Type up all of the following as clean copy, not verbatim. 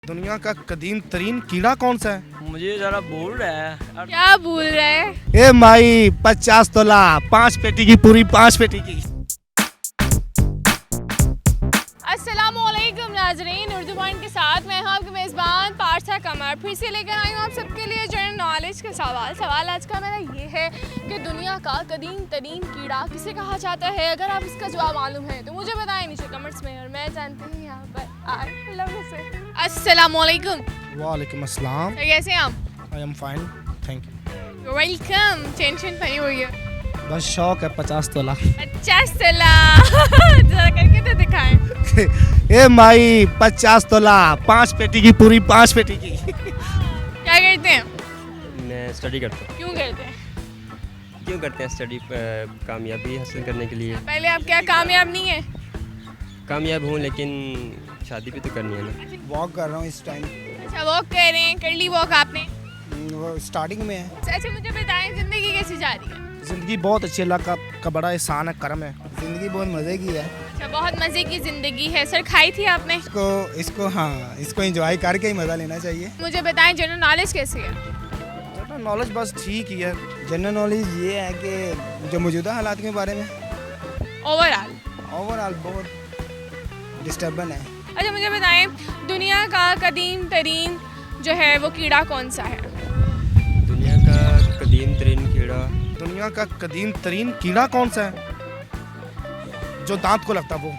दुनिया का कदीम तरीन कीड़ा कौन सा है? मुझे जरा भूल रहा है। क्या भूल रहे हैं? ए माई 50 तोला 5 पेटी की पूरी 5 पेटी की। अस्सलामुअलैकुम नाजरीन, उर्दू पॉइंट के साथ मैं हूं आपकी मेज़बान पारसा कमर। फिर से लेकर आई हूं आप सबके लिए जनरल नॉलेज का सवाल आज का मेरा ये है कि दुनिया का कदीम तरीन कीड़ा किसे कहा जाता है। अगर आप इसका जवाब मालूम है तो मुझे बताएं नीचे कमेंट्स में, और मैं जानती हूँ यहाँ पर अस्सलामुअलैकुम। वालेकुम अस्सलाम। तो कैसे हैं आप? I am fine, thank you. Welcome. Tension बनी हुई है? बस शौक है 50 तोला। अच्छा सला जरा करके तो दिखाएं। ए माई 50 तोला 5 पेटी की पूरी 5 पेटी की। क्या करते हैं? मैं स्टडी करता हूँ। क्यों करते हैं? क्यों करते हैं स्टडी? कामयाबी हासिल करने के लिए। पहले आप क्या कामयाब नहीं है? कामयाब हूँ लेकिन शादी भी तो करनी है ना। वॉक कर रहा हूँ इस टाइम। अच्छा वॉक कर रहे हैं, कर ली वॉक आपने? वो स्टार्टिंग में है। अच्छा मुझे बताएं जिंदगी कैसी जा रही है? जिंदगी बहुत अच्छी, अल्लाह का बड़ा एहसान है, करम है। ज़िंदगी बहुत मज़े की है। अच्छा बहुत मजे की जिंदगी है। सर खाई थी आपने? इसको एंजॉय करके ही मज़ा लेना चाहिए। मुझे बताएं जनरल नॉलेज कैसी है? जनरल नॉलेज बस ठीक ही है। जनरल नॉलेज ये है कि जो मौजूदा हालात के बारे में ओवरऑल बहुत डिस्टर्बन है। अच्छा मुझे बताएं दुनिया का कदीम तरीन जो है वो कीड़ा कौन सा है? दुनिया का कदीम तरीन कीड़ा। दुनिया का कदीम तरीन कीड़ा कौन सा है? जो दांत को लगता वो।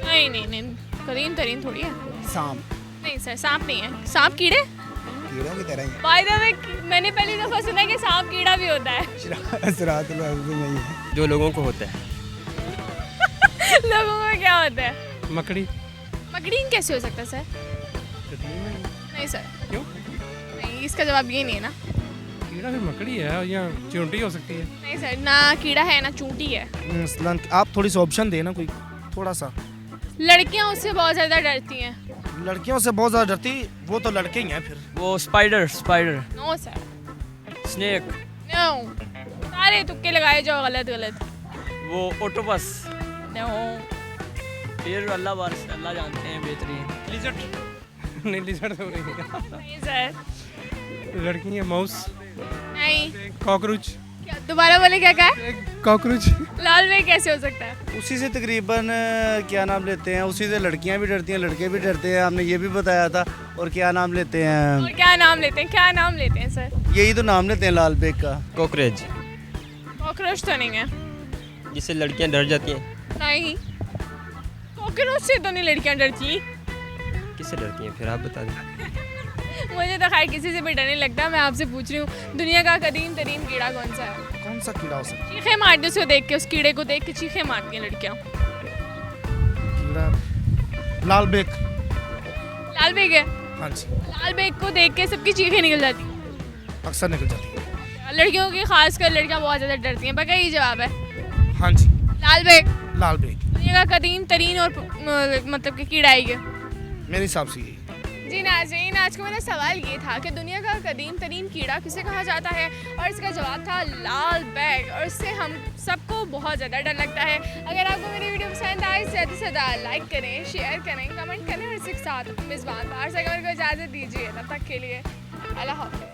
नहीं कदीम तरीन थोड़ी है। सांप नहीं सर, सांप नहीं है। सांप कीड़े कीड़ों की तरह ही है। बाय द वे मैंने पहली दफा सुना कि सांप कीड़ा भी होता है। असरातुल अज़्म में ही है। जो लोगों को होता है। लोगों में क्या होता है? मकड़ी। मकड़ी कैसे हो सकता है सर? नहीं सर। क्यों? नहीं, इसका जवाब ये नहीं है ना। कीड़ा भी मकड़ी है या चींटी हो सकती है। नहीं सर, ना कीड़ा है ना चूंटी है। मसलन आप थोड़ी सी ऑप्शन देना कोई, थोड़ा सा। लड़कियां उससे बहुत ज्यादा डरती हैं। लड़कियों से बहुत ज़्यादा डरती, वो तो लड़के ही हैं फिर। वो spider. No sir, snake. No. सारे तुक्के लगाए जाओ गलत। वो ऑक्टोपस। नो। फिर अल्लाह जानते हैं बेहतरीन। लिजर्ड। नहीं लिजर्ड तो नहीं है। नहीं सर। लड़की है माउस। नहीं। कॉकरोच। क्या दोबारा बोले? क्या कहा? कॉकरोच। लाल में कैसे हो सकता है? उसी से तकरीबन क्या नाम लेते हैं, उसी से लड़कियां भी डरती हैं, लड़के भी डरते हैं। आपने ये भी बताया था। और क्या नाम लेते हैं? और क्या नाम लेते हैं सर? यही तो नाम लेते हैं लाल बेग का। कॉकरोच। कॉकरोच तो नहीं है। जिससे लड़कियां डर जाती हैं। नहीं, कॉकरोच से तो नहीं लड़कियां डरती। किससे डरती हैं फिर आप बता दें। मुझे तो खैर किसी से भी डर नहीं लगता। मैं आपसे पूछ रही हूँ दुनिया का कदीम तरीन कीड़ा कौन सा है? कौन सा कीड़ा हो सकता चीखे मारती उसको देख के, उस कीड़े को देख के चीखे मारती हैं लड़कियाँ। है? कीड़ा लाल बेग। लाल बेग है? हाँ जी, लाल बेग को देख के सबकी चीखें निकल जाती हैं। अक्सर निकल जाती है। लड़कियों की खासकर लड़कियाँ बहुत ज़्यादा डरती हैं। पक्का यही जवाब है? हाँ जी, लाल बेग लाल बेग दुनिया का कदीम तरीन और मतलब कि कीड़ा है ये। मेरे हिसाब से यही। जी नाज़रीन, आज का मेरा सवाल ये था कि दुनिया का कदीम तरीन कीड़ा किसे कहा जाता है, और इसका जवाब था लाल बैग, और इससे हम सबको बहुत ज़्यादा डर लगता है। अगर आपको मेरी वीडियो पसंद आए ज़्यादा से ज़्यादा लाइक करें, शेयर करें, कमेंट करें, और इसके साथ अपने मेज़बान पारसा कमर को इजाज़त दीजिए। तब तक के लिए अल्लाह हाफ़िज़।